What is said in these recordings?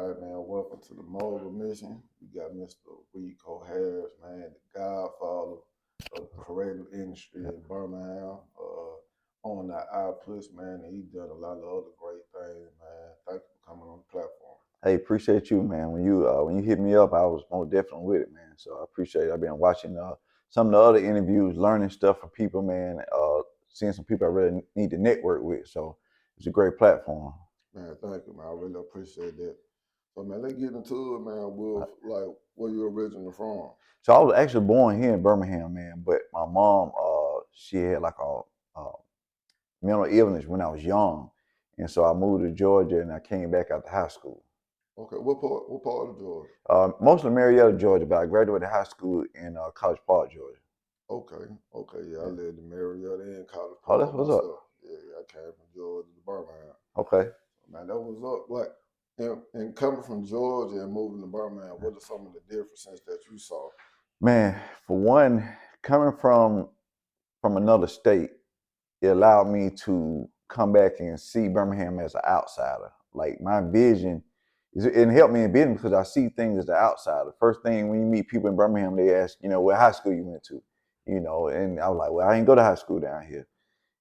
All right, man. Welcome to the Mogul Mission. We got Mr. Riko Harris, man, the godfather of the creative industry in Birmingham. On that iPush, man, and he's done a lot of other great things, man. Thank you for coming on the platform. Hey, appreciate you, man. When you hit me up, I was most definitely with it, man. So I appreciate it. I've been watching some of the other interviews, learning stuff from people, man. Seeing some people I really need to network with. So it's a great platform. Man, thank you, man. I really appreciate that. So, man, let's get into it, man, with, like, where you originally from. So I was actually born here in Birmingham, man. But my mom, she had like a mental illness when I was young, and so I moved to Georgia, and I came back after high school. Okay, what part of Georgia? Mostly Marietta, Georgia, but I graduated high school in College Park, Georgia. Okay, yeah, I lived in Marietta and College Oh, that's Park what's up. myself. Yeah, I came from Georgia to Birmingham. Okay. Man, that was up. Like, and coming from Georgia and moving to Birmingham, what are some of the differences that you saw? Man, for one, coming from another state, it allowed me to come back and see Birmingham as an outsider. Like my vision it helped me in business because I see things as an outsider. First thing when you meet people in Birmingham, they ask, what high school you went to, and I was like, well, I didn't go to high school down here.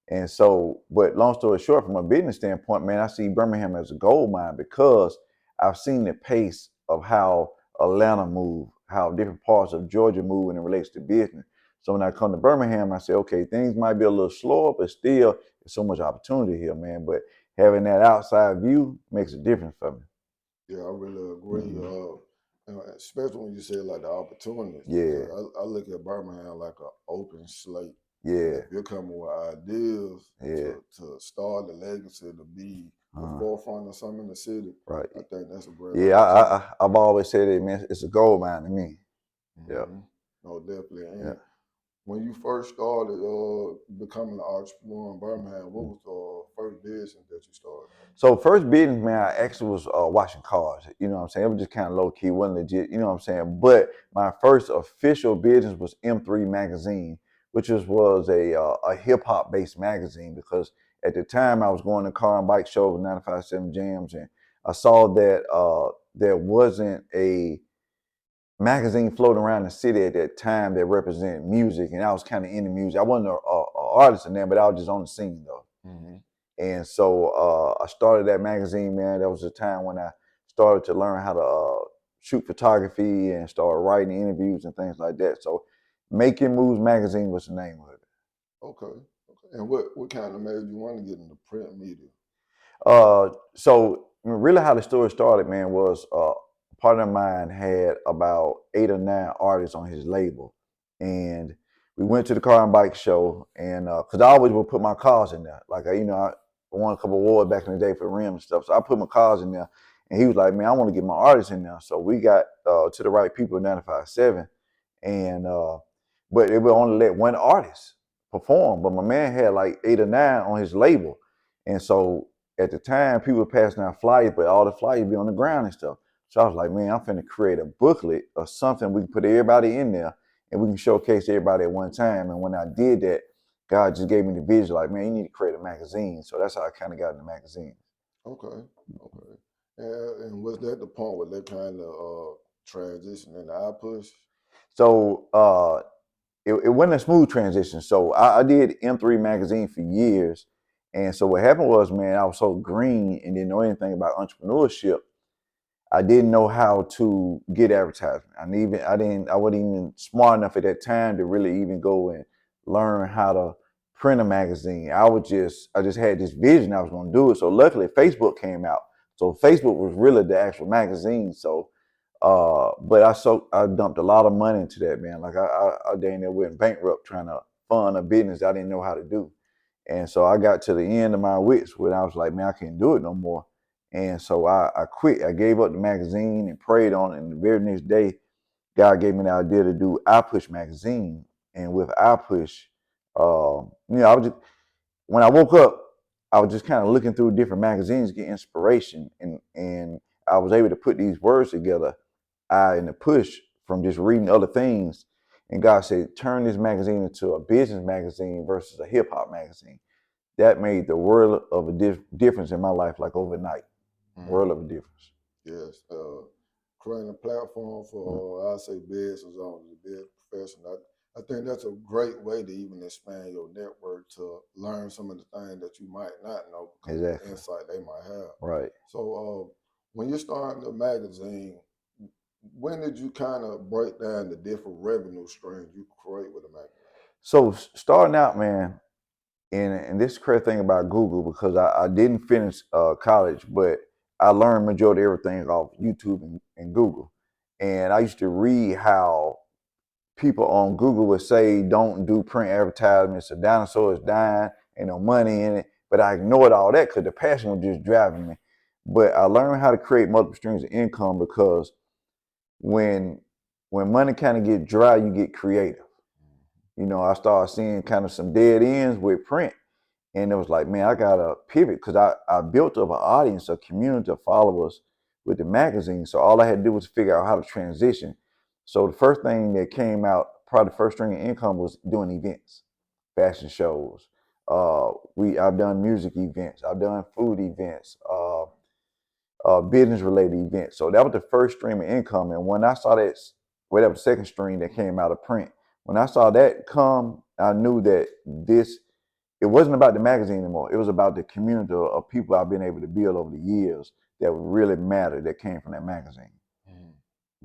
And so, but long story short, from a business standpoint, man, I see Birmingham as a gold mine because I've seen the pace of how Atlanta move, how different parts of Georgia move when it relates to business. So when I come to Birmingham, I say, okay, things might be a little slower, but still, there's so much opportunity here, man. But having that outside view makes a difference for me. Yeah, I really agree. Especially when you say like the opportunities, Yeah, because I look at Birmingham like an open slate. And yeah, if you're coming with ideas yeah. to start a legacy, to be the Uh, forefront of something in the city, right. I think that's a great Yeah, opportunity. I've always said it, man. It's a gold mine to me. Yeah, hmm No, definitely. yeah. And when you first started becoming an entrepreneur in Birmingham, what was the first business that you started? So first business, man, I actually was washing cars. You know what I'm saying? It was just kind of low key, wasn't legit. You know what I'm saying? But my first official business was M3 Magazine, which was a hip hop based magazine because at the time I was going to car and bike shows, 95.7 Jams, and I saw that there wasn't a magazine floating around the city at that time that represented music, and I was kind of into music. I wasn't a artist in there, but I was just on the scene though. hmm And so I started that magazine, man. That was the time when I started to learn how to shoot photography and started writing interviews and things like that. So Making Moves Magazine was the name of it. Okay. And what kind of made you want to get into print media? So really how the story started, man, was a partner of mine had about 8 or 9 artists on his label. And we went to the car and bike show, and because I always would put my cars in there. Like, I won a couple awards back in the day for rim and stuff. So I put my cars in there. And he was like, man, I want to get my artists in there. So we got to the right people at 95.7. And, but it would only let one artist perform. But my man had like 8 or 9 on his label. And so at the time, people were passing out flyers, but all the flyers be on the ground and stuff. So I was like, man, I'm finna create a booklet or something. We can put everybody in there and we can showcase everybody at one time. And when I did that, God just gave me the vision, like, man, you need to create a magazine. So that's how I kind of got in the magazine. Okay. And was that the point where they kind of transition into iPush? So it wasn't a smooth transition. So I did M3 magazine for years. And so what happened was, man, I was so green and didn't know anything about entrepreneurship. I didn't know how to get advertisement. I wasn't even smart enough at that time to really even go and learn how to print a magazine. I just had this vision I was going to do it. So luckily Facebook came out. So Facebook was really the actual magazine. So, but I dumped a lot of money into that, man. Like I dang near went bankrupt trying to fund a business I didn't know how to do. And so I got to the end of my wits when I was like, man, I can't do it no more. And so I quit. I gave up the magazine and prayed on it. And the very next day, God gave me the idea to do iPush magazine. And with iPush, I was just, when I woke up, I was just kind of looking through different magazines to get inspiration. And I was able to put these words together, I and the push from just reading other things. And God said, turn this magazine into a business magazine versus a hip hop magazine. That made the world of a difference in my life, like overnight. World hmm of a difference. Yes, creating a platform Mm. for, I say, business owners, business professionals. I think that's a great way to even expand your network to learn some of the things that you might not know because of the Exactly. insight they might have. Right. So, when you're starting the magazine, when did you kind of break down the different revenue streams you create with a magazine? So starting out, man, and this is the crazy thing about Google because I didn't finish college, but I learned majority of everything off YouTube and Google. And I used to read how people on Google would say, don't do print advertisements, a dinosaur is dying, ain't no money in it. But I ignored all that because the passion was just driving me. But I learned how to create multiple streams of income because when when money kind of get dry, you get creative. You know, I started seeing kind of some dead ends with print. And it was like, man, I gotta pivot because I built up an audience, a community of followers with the magazine. So all I had to do was figure out how to transition. So the first thing that came out, probably the first string of income was doing events, fashion shows. I've done music events, I've done food events, business related events. So that was the first stream of income. And when I saw that, whatever the second stream that came out of print, when I saw that come, I knew that it wasn't about the magazine anymore. It was about the community of people I've been able to build over the years that really mattered that came from that magazine. Mhm.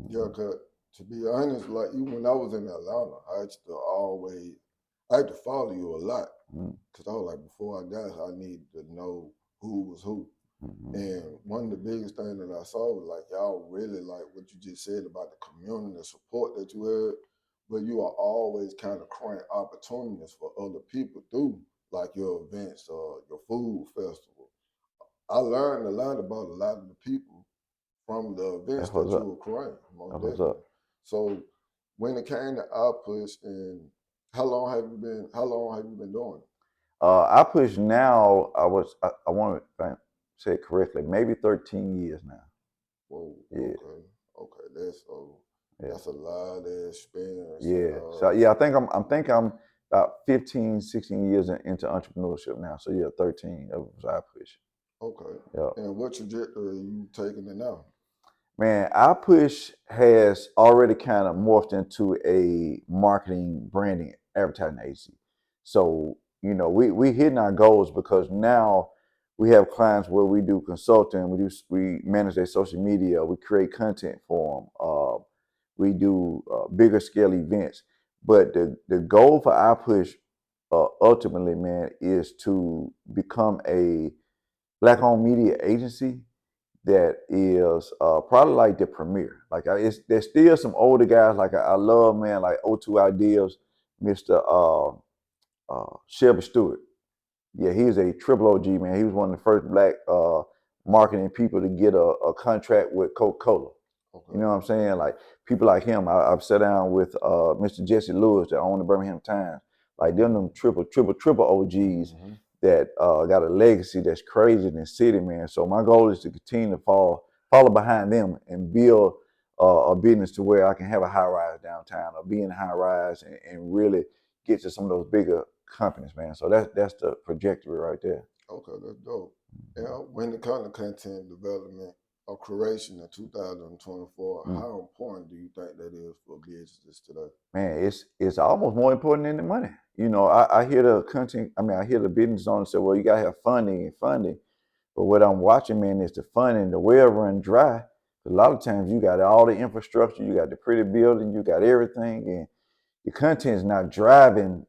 Yeah, Mhm. cause to be honest, like even when I was in Atlanta, I had to follow you a lot Mhm. because I was like, before I got here, I needed to know who was who. Mhm. And one of the biggest things that I saw was like y'all really like what you just said about the community, the support that you had, but you are always kind of creating opportunities for other people through like your events or your food festival. I learned a lot about a lot of the people from the events That's what's that you up. were creating, most That's what's up. definitely. So when it came to outputs, and how long have you been doing it? I push now. I want to say it correctly. Maybe 13 years now. Whoa, Yeah, okay, yeah, that's a lot of experience, and yeah. So yeah, I think I'm about 15, 16 years into entrepreneurship now. So yeah, 13 of I push. okay, Yeah. and what trajectory are you taking it now? Man, our push has already kind of morphed into a marketing, branding, advertising agency. So, you know, we hitting our goals because now we have clients where we do consulting, we manage their social media, we create content for them, we do bigger scale events. But the goal for our push, ultimately, man, is to become a black-owned media agency that is probably like the premier. Like there's still some older guys like I love, man, like O2 Ideas, Mr. Shelby Stewart. Yeah, he's a triple OG, man. He was one of the first black marketing people to get a contract with Coca-Cola. You Okay. know what I'm saying? Like people like him. I've sat down with Mr. Jesse Lewis that owned the Birmingham Times. Like them triple OGs Hmm. that got a legacy that's crazy in the city, man. So my goal is to continue to follow behind them and build a business to where I can have a high rise downtown or be in a high rise and really get to some of those bigger companies, man. So that's the trajectory right there. Okay, that's dope. Yeah, when it comes to content development or creation in 2024, Mm. how important do you think that is for businesses today? Man, it's almost more important than the money. You know, I hear the content. I mean, I hear the business owners say, "Well, you gotta have funding and funding." But what I'm watching, man, is the funding. The well run dry. A lot of times, you got all the infrastructure, you got the pretty building, you got everything, and the content is not driving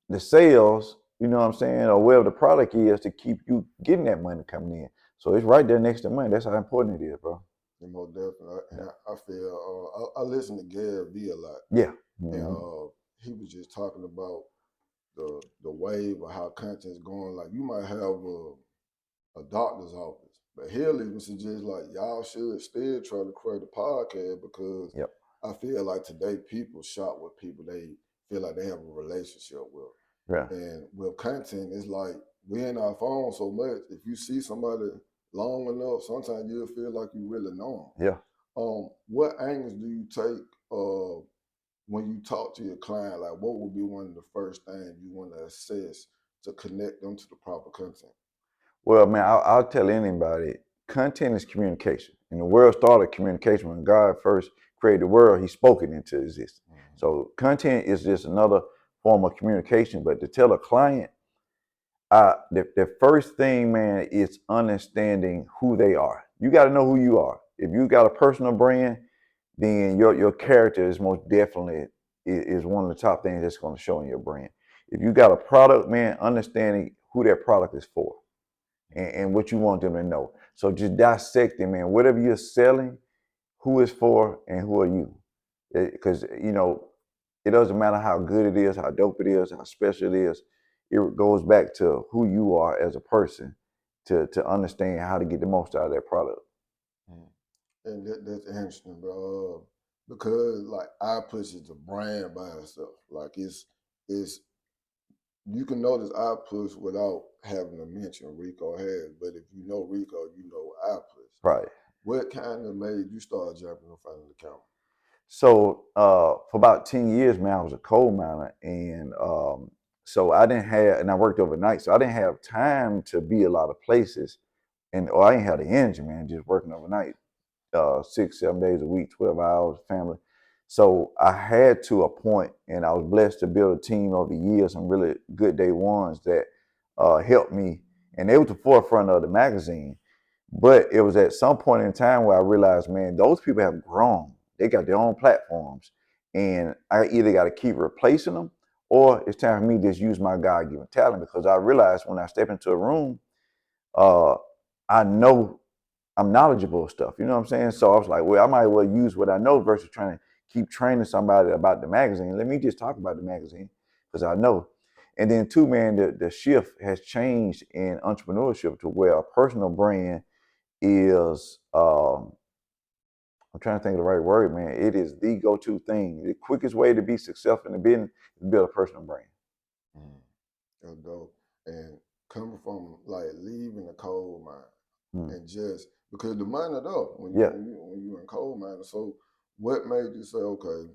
the sales. You know what I'm saying, or wherever the product is to keep you getting that money coming in. So it's right there next to money. That's how important it is, bro. And most definitely, Yeah. and I feel I listen to Gary Vee a lot, Yeah. and Mhm. he was just talking about the wave of how content's going. Like you might have a doctor's office. But he'll even suggest like y'all should still try to create a podcast because Yep. I feel like today people shop with people they feel like they have a relationship with. Yeah. And with content, it's like we in our phone so much. If you see somebody long enough, sometimes you'll feel like you really know Yeah. them. What angles do you take when you talk to your client? Like, what would be one of the first things you want to assess to connect them to the proper content? Well, man, I'll tell anybody. content is communication. And the world started communication when God first created the world, he spoke it into existence. So content is just another form of communication. But to tell a client, the first thing, man, is understanding who they are. You got to know who you are. If you got a personal brand, then your character is most definitely is one of the top things that's going to show in your brand. If you got a product, man, understanding who that product is for and what you want them to know. So just dissecting, man, whatever you're selling, who it's for and who are you. Because, it doesn't matter how good it is, how dope it is, how special it is. It goes back to who you are as a person to understand how to get the most out of that product. And that's interesting, bro. Because like iPush is a brand by itself. Like it's you can notice iPush without having to mention Riko has, but if you know Riko, you know iPush. Right. What kind of made you start jumping in front of the camera? So for about 10 years, man, I was a coal miner, and so I didn't have, and I worked overnight, so I didn't have time to be a lot of places, or I didn't have the energy, man, just working overnight, 6, 7 days a week, 12 hours, family. So I had to a point, and I was blessed to build a team over the years, some really good day ones that helped me, and they were the forefront of the magazine. But it was at some point in time where I realized, man, those people have grown. They got their own platforms. And I either got to keep replacing them or it's time for me to just use my God given talent because I realized when I step into a room, uh, I know I'm knowledgeable of stuff. You know what I'm saying? So I was like, well, I might as well use what I know versus trying to keep training somebody about the magazine. Let me just talk about the magazine because I know. And then, two, man, the shift has changed in entrepreneurship to where a personal brand is I'm trying to think of the right word, man. It is the go-to thing. The quickest way to be successful in the business is build a personal brand. That's dope. And coming from like leaving the coal mine and just because the money though Yeah. when you in coal mining. So what made you say, okay,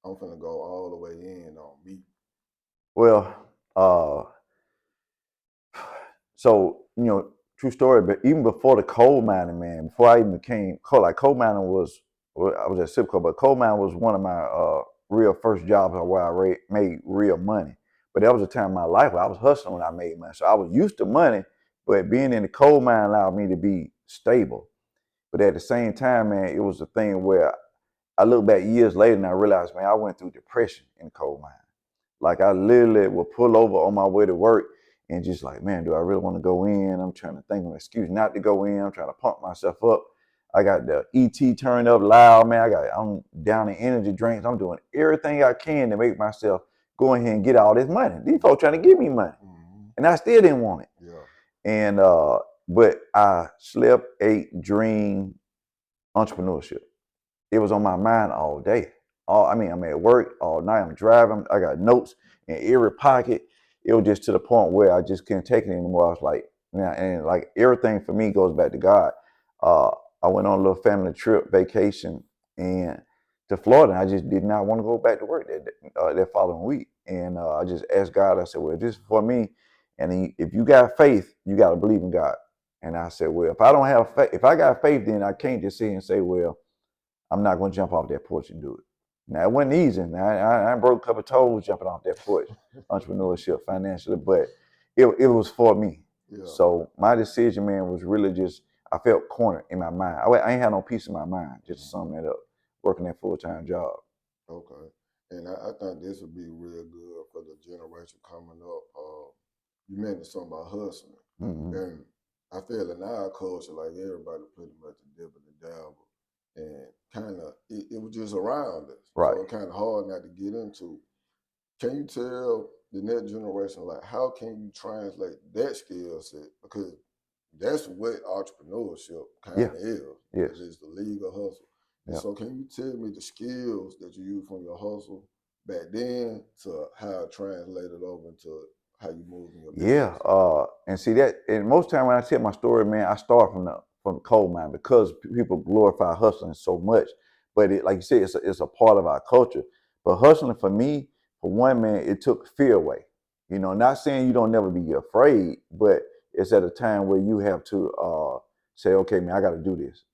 I'm finna go all the way in on me? Well, so true story. But even before the coal mining, man, before I even became coal mining was I was at Sipco, but coal mining was one of my real first jobs where I made real money. But that was a time in my life where I was hustling when I made money, so I was used to money. But being in the coal mine allowed me to be stable. But at the same time, man, it was a thing where I look back years later and I realized, man, I went through depression in the coal mine. Like I literally would pull over on my way to work and just like, man, do I really want to go in? I'm trying to think of an excuse not to go in. I'm trying to pump myself up. I got the ET turned up loud, man. I'm down in energy drinks. I'm doing everything I can to make myself go in here and get all this money. These folks trying to give me money. And I still didn't want it. Yeah. And but I slept, ate, dreamed entrepreneurship. It was on my mind all day. I'm at work all night. I'm driving. I got notes in every pocket. It was just to the point where I just couldn't take it anymore. I was like, and like everything for me goes back to God. Uh, I went on a little family trip, vacation, and to Florida. And I just did not want to go back to work that following week. And I just asked God. I said, well, this is for me. And if you got faith, you got to believe in God. And I said, well, if I don't have faith, if I got faith, then I can't just sit and say, well, I'm not going to jump off that porch and do it. Now, it wasn't easy. Now, I broke a couple of toes jumping off that porch, entrepreneurship, financially, but it was for me. Yeah. So my decision, man, was really just, I felt cornered in my mind. I ain't had no peace in my mind, just to sum that up, working that full-time job. Okay. And I think this would be real good for the generation coming up. You mentioned something about hustling. And I feel in our culture, like everybody pretty much a dip and a dabble. And kind of, it was just around us. Right. So it's kind of hard not to get into. Can you tell the next generation, like, how can you translate that skill set? Because that's what entrepreneurship kind of is. Yes. It's the legal hustle. And so can you tell me the skills that you use from your hustle back then to how it translated over into how you move in your business? Yeah, and see that, and most time when I tell my story, man, I start from the coal mine because people glorify hustling so much. But like you said, it's a part of our culture. But hustling for me, for one, man, it took fear away. Not saying you don't never be afraid, but it's at a time where you have to say, okay, man, I got to do this.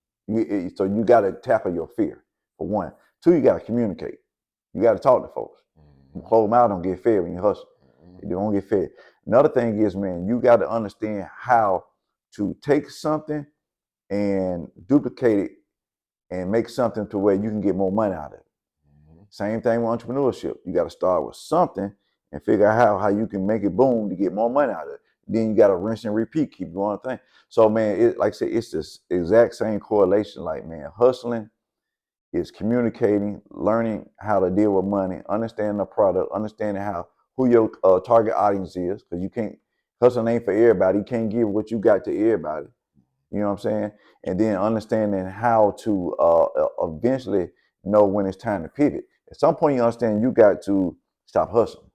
So you got to tackle your fear, for one. Two, you got to communicate. You got to talk to folks. Closed mouth don't get fed when you hustle. You don't get fed. Another thing is, man, you got to understand how to take something and duplicate it and make something to where you can get more money out of it. Same thing with entrepreneurship. You got to start with something and figure out how you can make it boom to get more money out of it. Then you got to rinse and repeat, keep going thing. So, man, like I said, it's this exact same correlation. Like, man, hustling is communicating, learning how to deal with money, understanding the product, understanding who your target audience is, because you can't, hustling ain't for everybody. You can't give what you got to everybody. You know what I'm saying? And then understanding how to eventually know when it's time to pivot. At some point, you understand you got to stop hustling.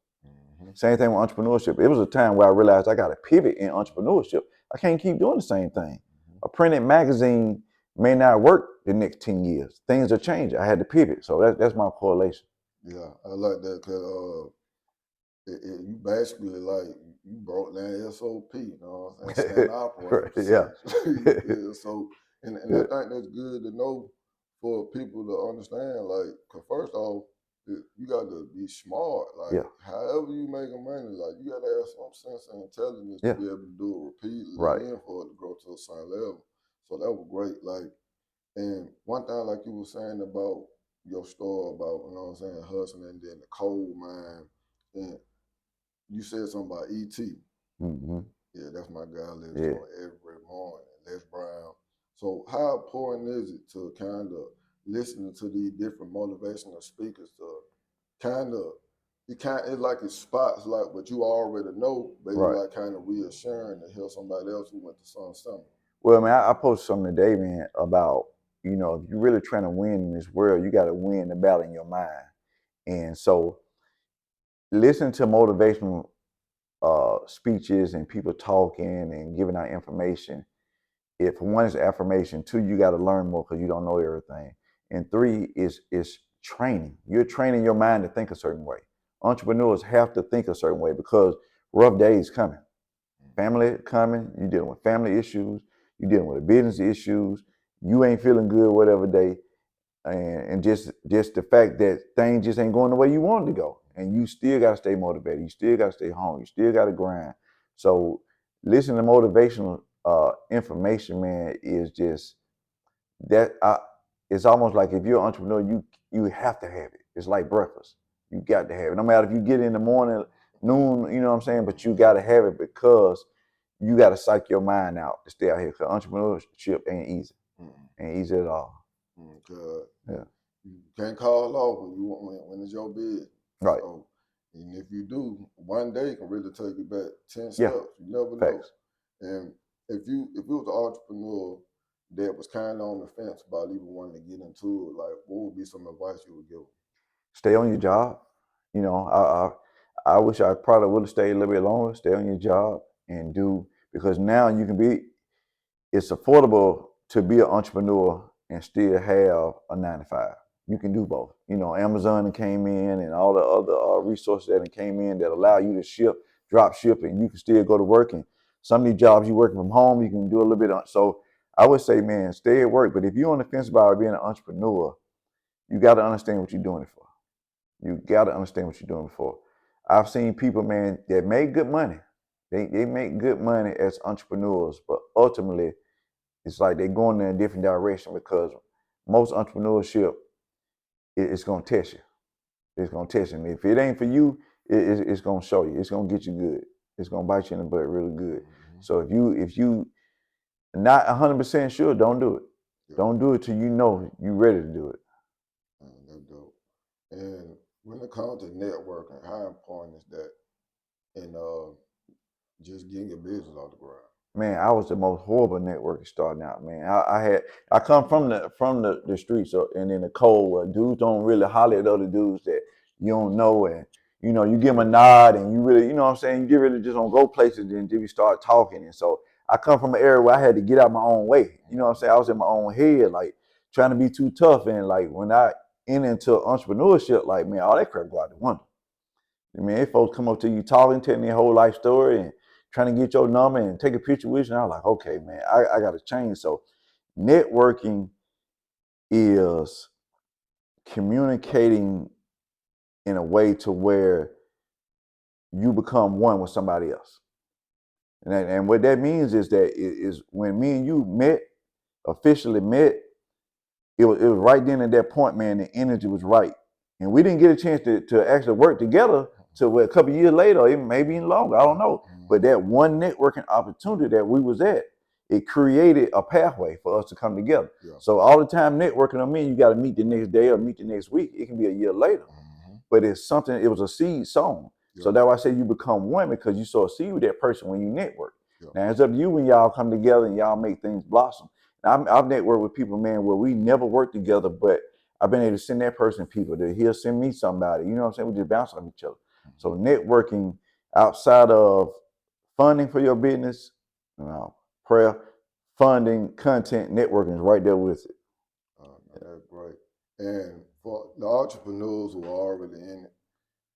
Same thing with entrepreneurship. It was a time where I realized I got to pivot in entrepreneurship. I can't keep doing the same thing. A printed magazine may not work the next 10 years. Things are changing. I had to pivot. So that's my correlation. Yeah, I like that because you basically like you broke down SOP, you know what I'm saying? Standard operating procedure. Yeah, so and I think that's good to know for people to understand. Like, cause first off, you got to be smart. Like, however you making money, like you got to have some sense of intelligence to be able to do it repeatedly and for it to grow to a certain level. So that was great. Like, and one thing, like you were saying about your story about, you know what I'm saying, hustling and then the coal mine, and you said something about ET. Yeah, that's my guy I listen to every morning, Les Brown. So how important is it to kind of listen to these different motivational speakers to kind of it's like it spots like what you already know, but it's like kind of reassuring to hear somebody else who went to some stomach. Well, man, I posted something today, man, about, you know, if you're really trying to win in this world, you got to win the battle in your mind. And so listen to motivational speeches and people talking and giving out information. If one is affirmation, two, you got to learn more because you don't know everything. And three is training. You're training your mind to think a certain way. Entrepreneurs have to think a certain way because rough days coming. Family coming, you're dealing with family issues, you're dealing with business issues, you ain't feeling good whatever day, and just the fact that things just ain't going the way you want to go, and you still got to stay motivated, you still got to stay home, you still got to grind. So listen to motivational information, man, is just that. It's almost like if you're an entrepreneur, you have to have it. It's like breakfast. You got to have it. No matter if you get it in the morning, noon, you know what I'm saying, but you got to have it because you got to psych your mind out to stay out here. Because entrepreneurship ain't easy. Ain't easy at all. Yeah. You can't call off when it's your bid. Right. So, and if you do, one day can really take you back 10 steps. You never know. And if you was an entrepreneur that was kind of on the fence about even wanting to get into it, like what would be some advice you would give? Stay on your job. You know, I wish I probably would have stayed a little bit longer. Stay on your job and do, because now you can be, it's affordable to be an entrepreneur and still have a 9 to 5. You can do both. You know, Amazon came in and all the other resources that came in that allow you to ship, drop ship, and you can still go to work. And some of these jobs you working from home, you can do a little bit. So I would say, man, stay at work. But if you're on the fence about being an entrepreneur, you got to understand what you're doing it for. You got to understand what you're doing it for. I've seen people, man, that make good money. They make good money as entrepreneurs, but ultimately, it's like they're going in a different direction because most entrepreneurship it's going to test you. It's going to test you. And if it ain't for you, it's going to show you. It's going to get you good. It's going to bite you in the butt really good. So if you not 100% sure, don't do it. Don't do it till you know you're ready to do it. That's dope. And when it comes to networking, how important is that in just getting your business off the ground? Man, I was the most horrible networker starting out, man. I come from the streets and in the cold where dudes don't really holler at other dudes that you don't know, and you know, you give them a nod and you really, you know what I'm saying, you really just don't go places until you start talking. And so I come from an area where I had to get out my own way. You know what I'm saying? I was in my own head, like trying to be too tough. And like when I enter into entrepreneurship, like man, all that crap go out the window. I mean, if folks come up to you talking, telling their whole life story, and trying to get your number and take a picture with you. And I was like, okay, man, I got to change. So networking is communicating in a way to where you become one with somebody else. And what that means is that is when me and you officially met, it was right then at that point, man, the energy was right. And we didn't get a chance to actually work together till a couple of years later, or even maybe even longer, I don't know. But that one networking opportunity that we was at, it created a pathway for us to come together. Yeah. So all the time networking don't mean you got to meet the next day or meet the next week. It can be a year later. But it's something, it was a seed sown. Yeah. So that's why I say you become one, because you sow a seed with that person when you network. Yeah. Now it's up to you when y'all come together and y'all make things blossom. Now, I've networked with people, man, where we never worked together, but I've been able to send that person people that he'll send me somebody. You know what I'm saying? We just bounce off each other. So networking outside of funding for your business, prayer, funding, content, networking is right there with it. That's great. And for the entrepreneurs who are already in it,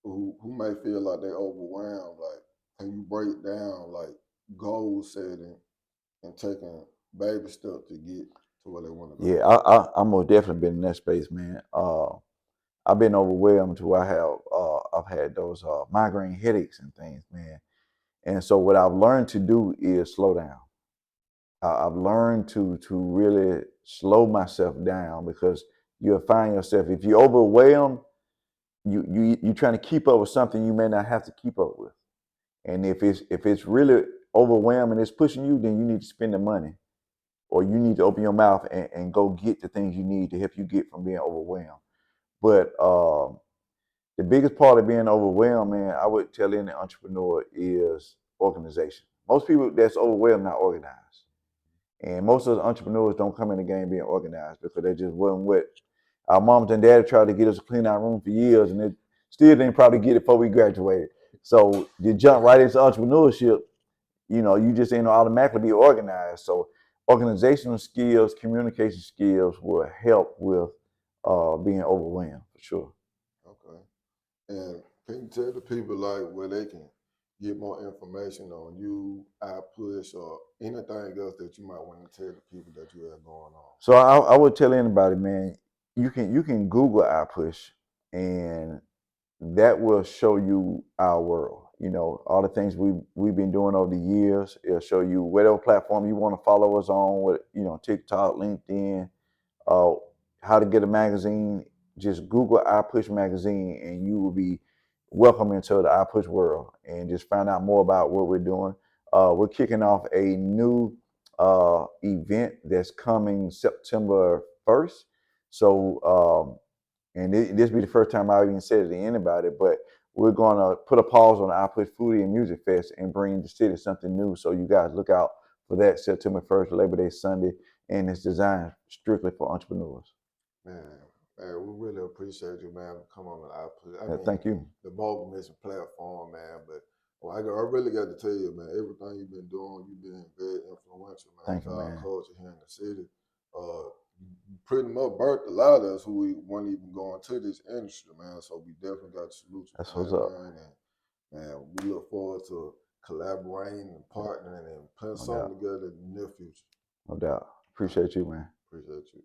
who may feel like they're overwhelmed, like, can you break down like goal setting and taking baby steps to get to where they want to go? Yeah, I most definitely been in that space, man. I've been overwhelmed to where I've had those migraine headaches and things, man. And so what I've learned to do is slow down. I've learned to really slow myself down, because you'll find yourself, if you're overwhelmed, you trying to keep up with something you may not have to keep up with. And if it's really overwhelming, it's pushing you, then you need to spend the money, or you need to open your mouth and go get the things you need to help you get from being overwhelmed. But the biggest part of being overwhelmed, man, I would tell any entrepreneur, is organization. Most people that's overwhelmed not organized. And most of the entrepreneurs don't come in the game being organized, because they just wasn't what our moms and dad tried to get us to clean our room for years, and it still didn't probably get it before we graduated. So you jump right into entrepreneurship, you just ain't automatically be organized. So organizational skills, communication skills will help with being overwhelmed, for sure. Okay. And can you tell the people like where they can get more information on you, iPush, or anything else that you might want to tell the people that you have going on? So I would tell anybody, man, you can Google iPush, and that will show you our world. All the things we've been doing over the years. It'll show you whatever platform you want to follow us on, with TikTok, LinkedIn, how to get a magazine. Just Google iPush magazine, and you will be welcome into the iPush world, and just find out more about what we're doing. We're kicking off a new event that's coming September 1st. So, and this will be the first time I've even said it to anybody, but we're going to put a pause on the iPush Foodie and Music Fest and bring the city something new. So you guys look out for that September 1st, Labor Day Sunday, and it's designed strictly for entrepreneurs. Man, we really appreciate you, man, for coming on the iPush. Thank you. The Mogul Mission platform, man. But I really got to tell you, man, everything you've been doing, you've been very influential, man, Thank to you, our man. culture here in the city. You pretty much birthed a lot of us who we weren't even going to this industry, man. So we definitely got to salute you. That's what's up. Man, we look forward to collaborating and partnering and putting something together in the near future. No doubt. Appreciate you, man. Appreciate you.